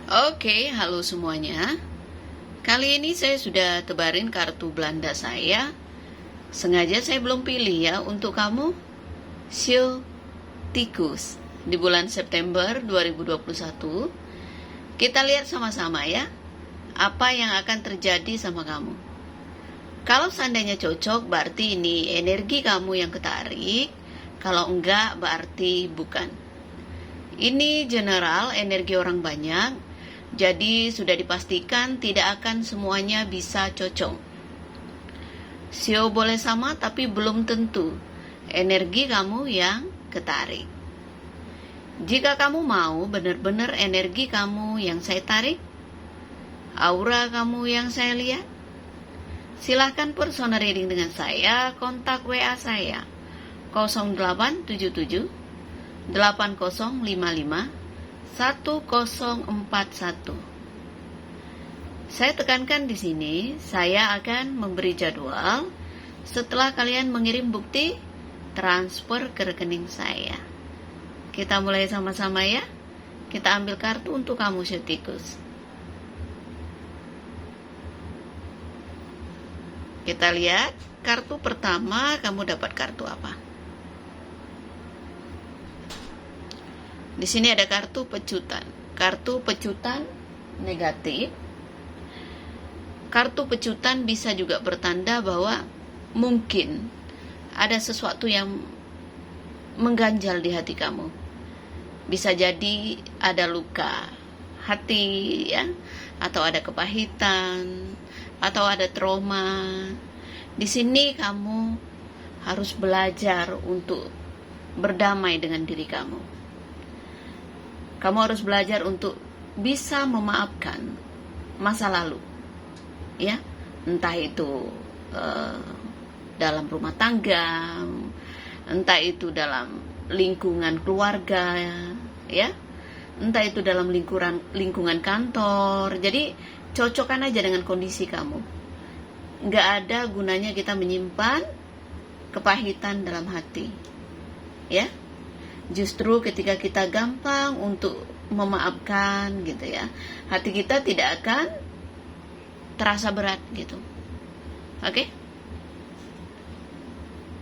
Oke, halo semuanya. Kali ini saya sudah tebarin kartu Belanda saya. Sengaja saya belum pilih ya untuk kamu, Sio Tikus. Di bulan September 2021, kita lihat sama-sama ya, apa yang akan terjadi sama kamu. Kalau seandainya cocok, berarti ini energi kamu yang ketarik. Kalau enggak, berarti bukan. Ini general, energi orang banyak. Jadi sudah dipastikan tidak akan semuanya bisa cocok. Sio boleh sama tapi belum tentu energi kamu yang ketarik. Jika kamu mau benar-benar energi kamu yang saya tarik, aura kamu yang saya lihat, silahkan personal reading dengan saya, kontak WA saya 0877 8055 1041. Saya tekankan di sini, saya akan memberi jadwal setelah kalian mengirim bukti transfer ke rekening saya. Kita mulai sama-sama ya. Kita ambil kartu untuk kamu, Sio Tikus. Kita lihat kartu pertama, kamu dapat kartu apa? Di sini ada kartu pecutan. Kartu pecutan negatif. Kartu pecutan bisa juga bertanda bahwa mungkin ada sesuatu yang mengganjal di hati kamu. Bisa jadi ada luka hati ya, atau ada kepahitan, atau ada trauma. Di sini kamu harus belajar untuk berdamai dengan diri kamu. Kamu harus belajar untuk bisa memaafkan masa lalu, ya, entah itu dalam rumah tangga, entah itu dalam lingkungan keluarga, ya, entah itu dalam lingkungan kantor. Jadi cocokkan aja dengan kondisi kamu. Nggak ada gunanya kita menyimpan kepahitan dalam hati, ya. Justru ketika kita gampang untuk memaafkan gitu ya, hati kita tidak akan terasa berat gitu. Oke?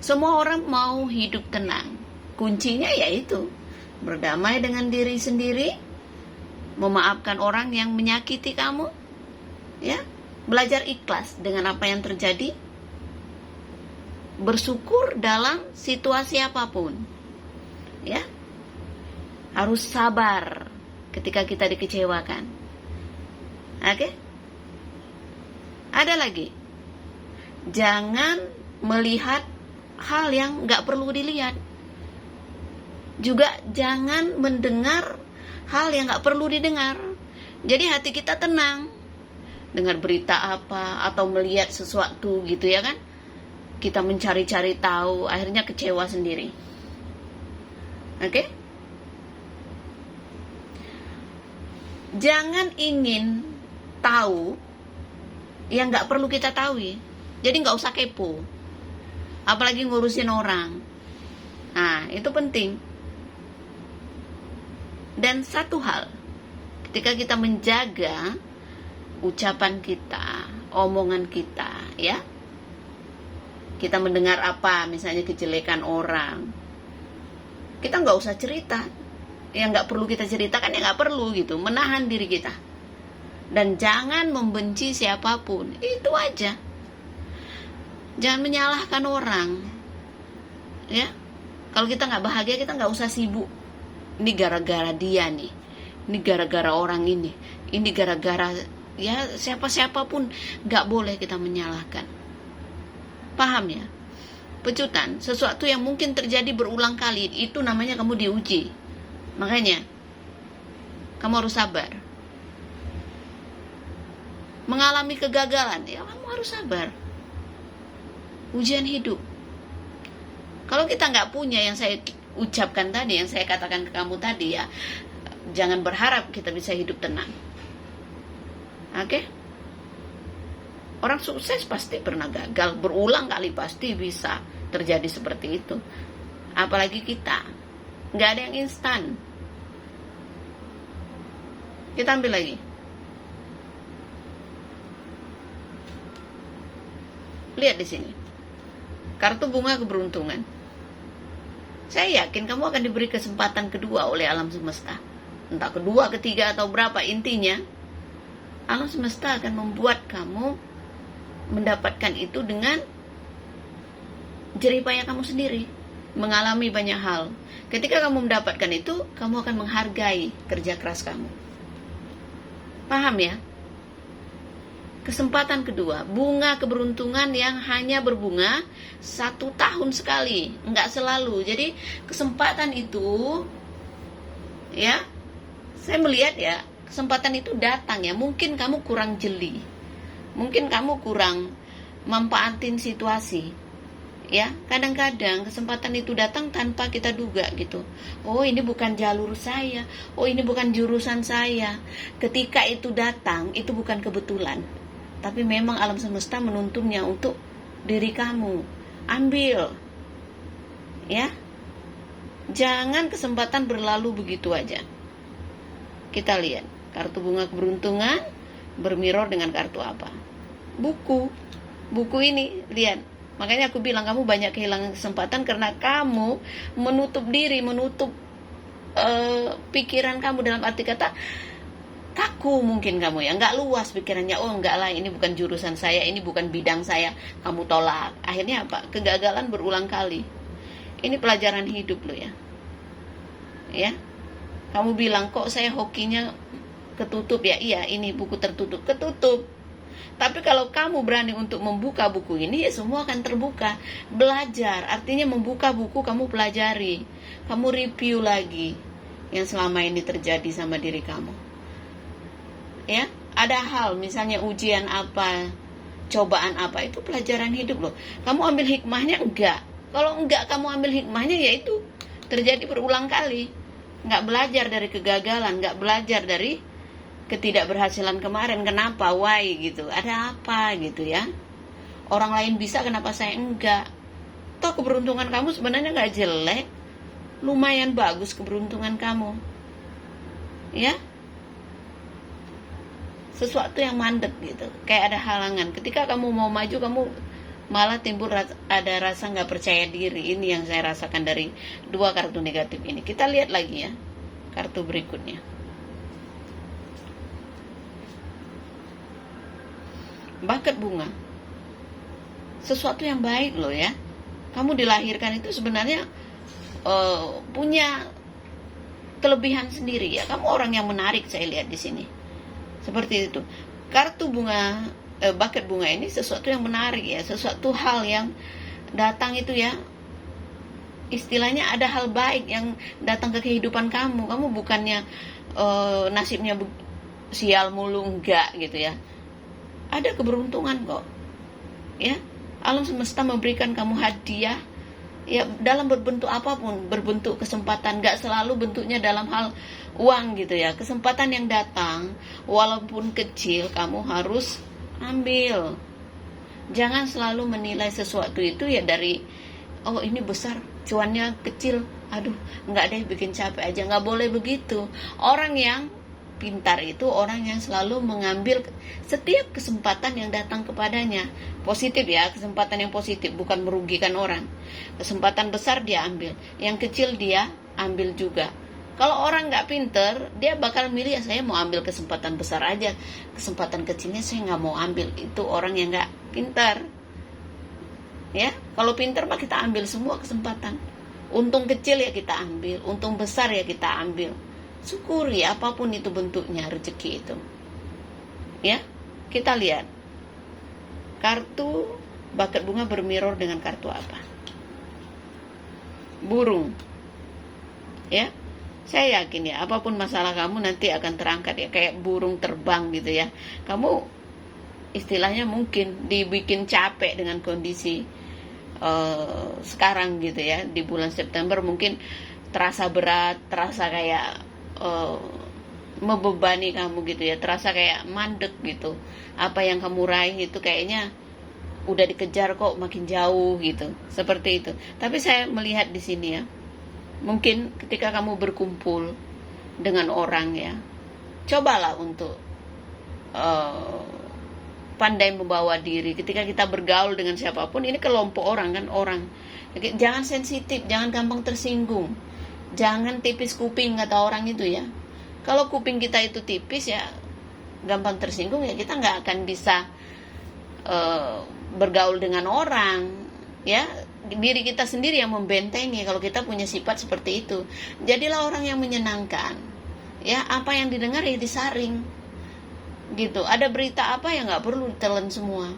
Semua orang mau hidup tenang. Kuncinya yaitu berdamai dengan diri sendiri, memaafkan orang yang menyakiti kamu, ya, belajar ikhlas dengan apa yang terjadi, bersyukur dalam situasi apapun. Ya, harus sabar ketika kita dikecewakan. Oke? Ada lagi, jangan melihat hal yang gak perlu dilihat. Juga jangan mendengar hal yang gak perlu didengar. Jadi hati kita tenang dengar berita apa atau melihat sesuatu gitu ya kan, kita mencari-cari tahu, akhirnya kecewa sendiri. Oke? Jangan ingin tahu yang gak perlu kita tahu. Jadi gak usah kepo, apalagi ngurusin orang. Nah, itu penting. Dan satu hal, ketika kita menjaga ucapan kita, omongan kita, ya, kita mendengar apa, misalnya kejelekan orang, kita nggak usah cerita. Yang nggak perlu kita ceritakan ya nggak perlu gitu. Menahan diri kita. Dan jangan membenci siapapun. Itu aja. Jangan menyalahkan orang. Ya. Kalau kita nggak bahagia, kita nggak usah sibuk. Ini gara-gara dia nih. Ini gara-gara orang ini. Ini gara-gara ya siapa-siapapun. Nggak boleh kita menyalahkan. Paham ya? Pecutan, sesuatu yang mungkin terjadi berulang kali, itu namanya kamu diuji. Makanya kamu harus sabar. Mengalami kegagalan, ya kamu harus sabar. Ujian hidup. Kalau kita nggak punya yang saya ucapkan tadi, yang saya katakan ke kamu tadi, ya jangan berharap kita bisa hidup tenang. Oke? Orang sukses pasti pernah gagal, berulang kali pasti bisa terjadi seperti itu. Apalagi kita, nggak ada yang instan. Kita ambil lagi. Lihat di sini. Kartu bunga keberuntungan. Saya yakin kamu akan diberi kesempatan kedua oleh alam semesta. Entah kedua, ketiga, atau berapa, intinya alam semesta akan membuat kamu mendapatkan itu dengan jerih payah kamu sendiri, mengalami banyak hal. Ketika kamu mendapatkan itu, kamu akan menghargai kerja keras kamu. Paham ya? Kesempatan kedua, bunga keberuntungan yang hanya berbunga 1 tahun sekali, enggak selalu. Jadi kesempatan itu, ya, saya melihat ya, kesempatan itu datang ya. Mungkin kamu kurang jeli, mungkin kamu kurang manfaatin situasi. Ya, kadang-kadang kesempatan itu datang tanpa kita duga gitu. Oh, ini bukan jalur saya. Oh, ini bukan jurusan saya. Ketika itu datang, itu bukan kebetulan. Tapi memang alam semesta menuntunnya untuk diri kamu. Ambil. Ya. Jangan kesempatan berlalu begitu aja. Kita lihat. Kartu bunga keberuntungan bermirror dengan kartu apa? Buku. Buku ini, lihat. Makanya aku bilang kamu banyak kehilangan kesempatan karena kamu menutup diri, menutup pikiran kamu, dalam arti kata kaku mungkin kamu ya, nggak luas pikirannya. Oh enggak lah, ini bukan jurusan saya, ini bukan bidang saya, kamu tolak. Akhirnya apa? Kegagalan berulang kali. Ini pelajaran hidup lo ya. Ya, kamu bilang kok saya hokinya ketutup ya. Iya, ini buku tertutup, ketutup. Tapi kalau kamu berani untuk membuka buku ini, ya semua akan terbuka. Belajar, artinya membuka buku, kamu pelajari, kamu review lagi yang selama ini terjadi sama diri kamu. Ya, ada hal misalnya ujian apa, cobaan apa, itu pelajaran hidup loh. Kamu ambil hikmahnya enggak? Kalau enggak kamu ambil hikmahnya, ya itu terjadi berulang kali. Enggak belajar dari kegagalan, enggak belajar dari ketidakberhasilan kemarin. Kenapa? Why gitu? Ada apa gitu ya? Orang lain bisa, kenapa saya enggak? Toh keberuntungan kamu sebenarnya enggak jelek, lumayan bagus keberuntungan kamu. Ya, sesuatu yang mandek gitu, kayak ada halangan. Ketika kamu mau maju, kamu malah timbul ada rasa nggak percaya diri. Ini yang saya rasakan dari 2 kartu negatif ini. Kita lihat lagi ya, kartu berikutnya. Bakat bunga, sesuatu yang baik loh ya. Kamu dilahirkan itu sebenarnya punya kelebihan sendiri ya. Kamu orang yang menarik, saya lihat di sini. Seperti itu. Kartu bunga, bakat bunga ini sesuatu yang menarik ya, sesuatu hal yang datang itu ya. Istilahnya ada hal baik yang datang ke kehidupan kamu. Kamu bukannya nasibnya sial mulu, enggak gitu ya. Ada keberuntungan kok. Ya, alam semesta memberikan kamu hadiah ya, dalam berbentuk apapun, berbentuk kesempatan, gak selalu bentuknya dalam hal uang gitu ya. Kesempatan yang datang walaupun kecil, kamu harus ambil. Jangan selalu menilai sesuatu itu ya dari, oh ini besar, cuannya kecil, aduh nggak deh, bikin capek aja. Nggak boleh begitu. Orang yang pintar itu orang yang selalu mengambil setiap kesempatan yang datang kepadanya. Positif ya, kesempatan yang positif, bukan merugikan orang. Kesempatan besar dia ambil, yang kecil dia ambil juga. Kalau orang nggak pinter, dia bakal milih, ya saya mau ambil kesempatan besar aja, kesempatan kecilnya saya nggak mau ambil. Itu orang yang nggak pintar. Ya, kalau pintar mah kita ambil semua kesempatan. Untung kecil ya kita ambil, untung besar ya kita ambil. Syukuri apapun itu bentuknya rezeki itu. Ya, kita lihat. Kartu bakat bunga bermirror dengan kartu apa? Burung. Ya, saya yakin ya, apapun masalah kamu nanti akan terangkat ya, kayak burung terbang gitu ya. Kamu istilahnya mungkin dibikin capek dengan kondisi sekarang gitu ya. Di bulan September mungkin terasa berat, terasa kayak membebani kamu gitu ya, terasa kayak mandek gitu. Apa yang kamu raih itu kayaknya udah dikejar kok makin jauh gitu, seperti itu. Tapi saya melihat di sini ya, mungkin ketika kamu berkumpul dengan orang ya, Cobalah untuk uh, pandai membawa diri ketika kita bergaul dengan siapapun. Ini kelompok orang kan, orang. Jangan sensitif, jangan gampang tersinggung, jangan tipis kuping kata orang itu ya. Kalau kuping kita itu tipis ya, gampang tersinggung ya, kita nggak akan bisa bergaul dengan orang ya. Diri kita sendiri yang membentengi kalau kita punya sifat seperti itu. Jadilah orang yang menyenangkan ya, apa yang didengar ya disaring gitu. Ada berita apa yang nggak perlu ditelan semua.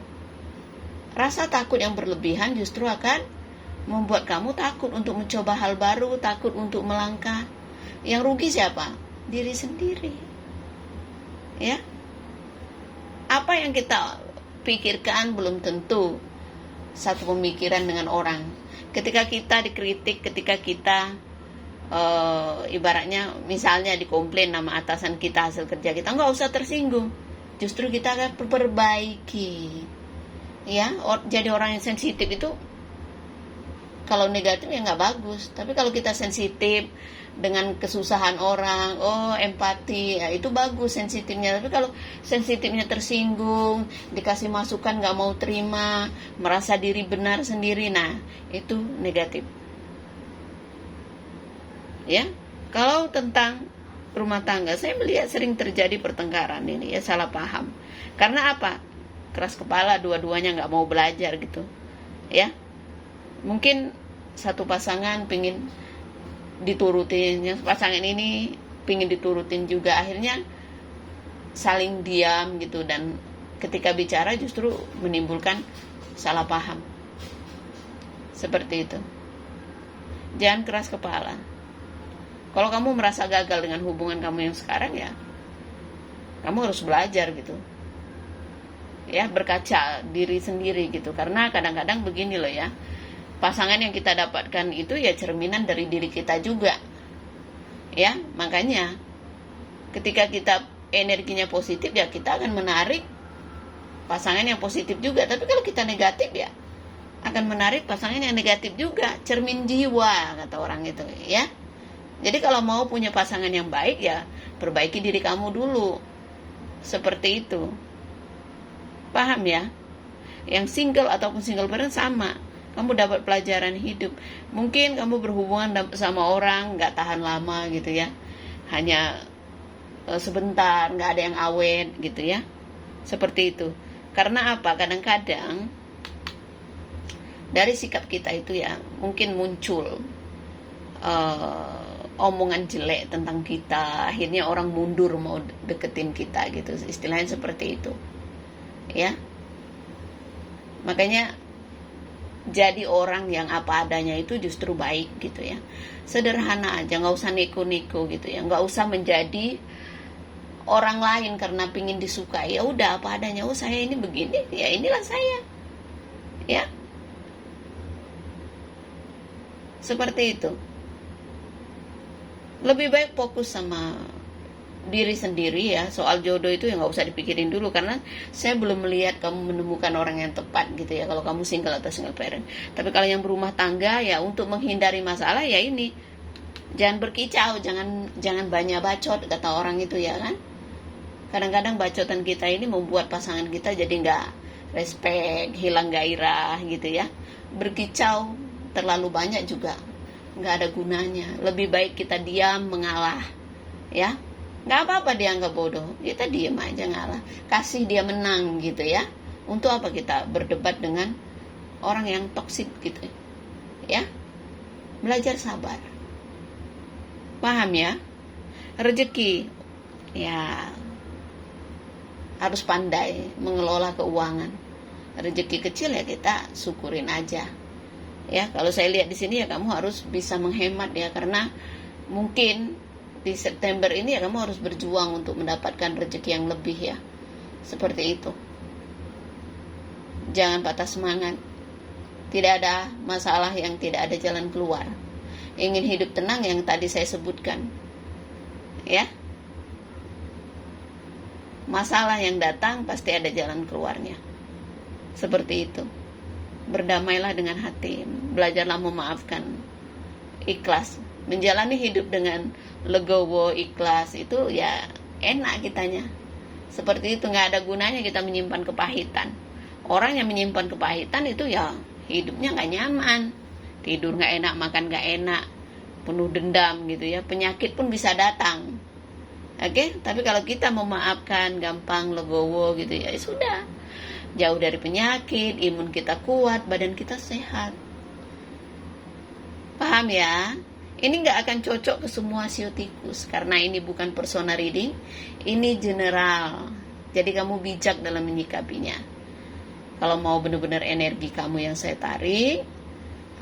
Rasa takut yang berlebihan justru akan membuat kamu takut untuk mencoba hal baru, takut untuk melangkah. Yang rugi siapa? Diri sendiri ya. Apa yang kita pikirkan belum tentu satu pemikiran dengan orang. Ketika kita dikritik, ketika kita ibaratnya misalnya dikomplain nama atasan kita hasil kerja kita, nggak usah tersinggung, justru kita akan perbaiki ya. Jadi orang yang sensitif itu kalau negatif ya nggak bagus. Tapi kalau kita sensitif dengan kesusahan orang, empati, ya itu bagus sensitifnya. Tapi kalau sensitifnya tersinggung, dikasih masukan nggak mau terima, merasa diri benar sendiri, nah itu negatif ya. Kalau tentang rumah tangga, saya melihat sering terjadi pertengkaran ini ya, salah paham. Karena apa? Keras kepala, dua-duanya nggak mau belajar gitu ya. Mungkin satu pasangan pingin diturutin, yang pasangan ini pingin diturutin juga, akhirnya saling diam gitu, dan ketika bicara justru menimbulkan salah paham. Seperti itu. Jangan keras kepala. Kalau kamu merasa gagal dengan hubungan kamu yang sekarang ya, kamu harus belajar gitu ya, berkaca diri sendiri gitu. Karena kadang-kadang begini loh ya, pasangan yang kita dapatkan itu ya cerminan dari diri kita juga ya. Makanya ketika kita energinya positif ya, kita akan menarik pasangan yang positif juga. Tapi kalau kita negatif ya akan menarik pasangan yang negatif juga. Cermin jiwa kata orang itu ya. Jadi kalau mau punya pasangan yang baik ya, perbaiki diri kamu dulu. Seperti itu. Paham ya? Yang single ataupun single parent sama. Kamu dapat pelajaran hidup. Mungkin kamu berhubungan sama orang gak tahan lama gitu ya, hanya sebentar, gak ada yang awet gitu ya. Seperti itu. Karena apa? Kadang-kadang dari sikap kita itu ya, mungkin muncul omongan jelek tentang kita, akhirnya orang mundur mau deketin kita gitu. Istilahnya seperti itu ya. Makanya jadi orang yang apa adanya itu justru baik gitu ya. Sederhana aja, gak usah neko-neko gitu ya. Gak usah menjadi orang lain karena pingin disukai. Ya udah apa adanya. Saya ini begini, ya inilah saya ya. Seperti itu. Lebih baik fokus sama diri sendiri ya. Soal jodoh itu ya gak usah dipikirin dulu, karena saya belum melihat kamu menemukan orang yang tepat gitu ya, kalau kamu single atau single parent. Tapi kalau yang berumah tangga ya, untuk menghindari masalah ya ini, jangan berkicau, jangan banyak bacot kata orang itu ya kan. Kadang-kadang bacotan kita ini membuat pasangan kita jadi gak respect, hilang gairah gitu ya. Berkicau terlalu banyak juga nggak ada gunanya. Lebih baik kita diam, mengalah ya. Nggak apa-apa dianggap bodoh, kita diam aja, ngalah, kasih dia menang gitu ya. Untuk apa kita berdebat dengan orang yang toksik gitu ya. Belajar sabar. Paham ya? Rezeki ya, harus pandai mengelola keuangan. Rezeki kecil ya kita syukurin aja ya. Kalau saya lihat di sini ya, kamu harus bisa menghemat ya, karena mungkin di September ini ya kamu harus berjuang untuk mendapatkan rezeki yang lebih ya. Seperti itu. Jangan patah semangat. Tidak ada masalah yang tidak ada jalan keluar. Ingin hidup tenang yang tadi saya sebutkan ya. Masalah yang datang pasti ada jalan keluarnya. Seperti itu. Berdamailah dengan hati, belajarlah memaafkan, ikhlas, menjalani hidup dengan legowo, ikhlas, itu ya enak kitanya. Seperti itu, nggak ada gunanya kita menyimpan kepahitan. Orang yang menyimpan kepahitan itu ya hidupnya nggak nyaman, tidur nggak enak, makan nggak enak, penuh dendam gitu ya, penyakit pun bisa datang. Oke, tapi kalau kita memaafkan, gampang, legowo gitu ya, sudah, jauh dari penyakit, imun kita kuat, badan kita sehat. Paham ya? Ini nggak akan cocok ke semua sio tikus, karena ini bukan persona reading, ini general. Jadi kamu bijak dalam menyikapinya. Kalau mau benar-benar energi kamu yang saya tarik,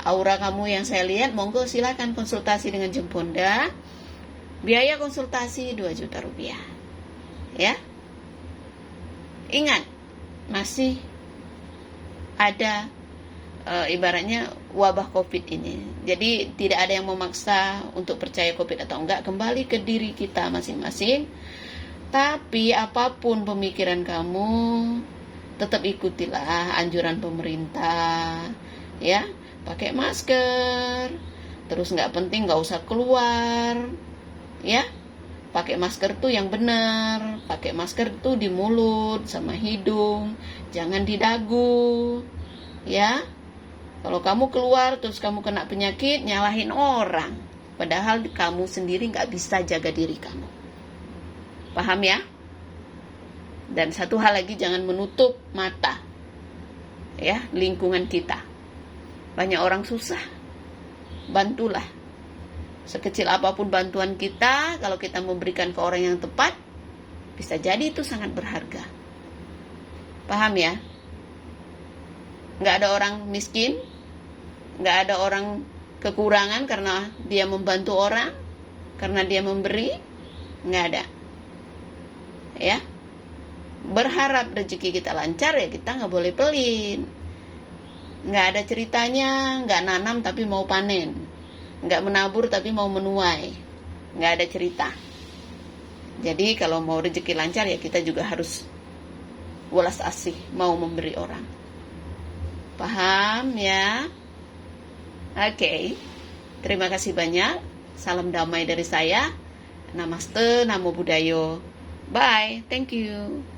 aura kamu yang saya lihat, monggo silakan konsultasi dengan Jemponda. Biaya konsultasi 2 juta rupiah. Ya. Ingat, masih ada ibaratnya wabah COVID ini. Jadi tidak ada yang memaksa untuk percaya COVID atau enggak, kembali ke diri kita masing-masing. Tapi apapun pemikiran kamu, tetap ikutilah anjuran pemerintah, ya. Pakai masker, terus nggak penting nggak usah keluar, ya. Pakai masker tuh yang benar, pakai masker tuh di mulut sama hidung, jangan di dagu, ya. Kalau kamu keluar terus kamu kena penyakit, nyalahin orang, padahal kamu sendiri nggak bisa jaga diri kamu. Paham ya? Dan satu hal lagi, jangan menutup mata, ya, lingkungan kita. Banyak orang susah, bantulah. Sekecil apapun bantuan kita, kalau kita memberikan ke orang yang tepat, bisa jadi itu sangat berharga. Paham ya? Nggak ada orang miskin, nggak ada orang kekurangan karena dia membantu orang, karena dia memberi, nggak ada. Ya, berharap rezeki kita lancar ya kita nggak boleh pelit. Nggak ada ceritanya, nggak nanam tapi mau panen, nggak menabur tapi mau menuai, nggak ada cerita. Jadi kalau mau rezeki lancar ya kita juga harus welas asih, mau memberi orang. Paham ya? Oke. Terima kasih banyak. Salam damai dari saya. Namaste, Namo Buddhaya. Bye. Thank you.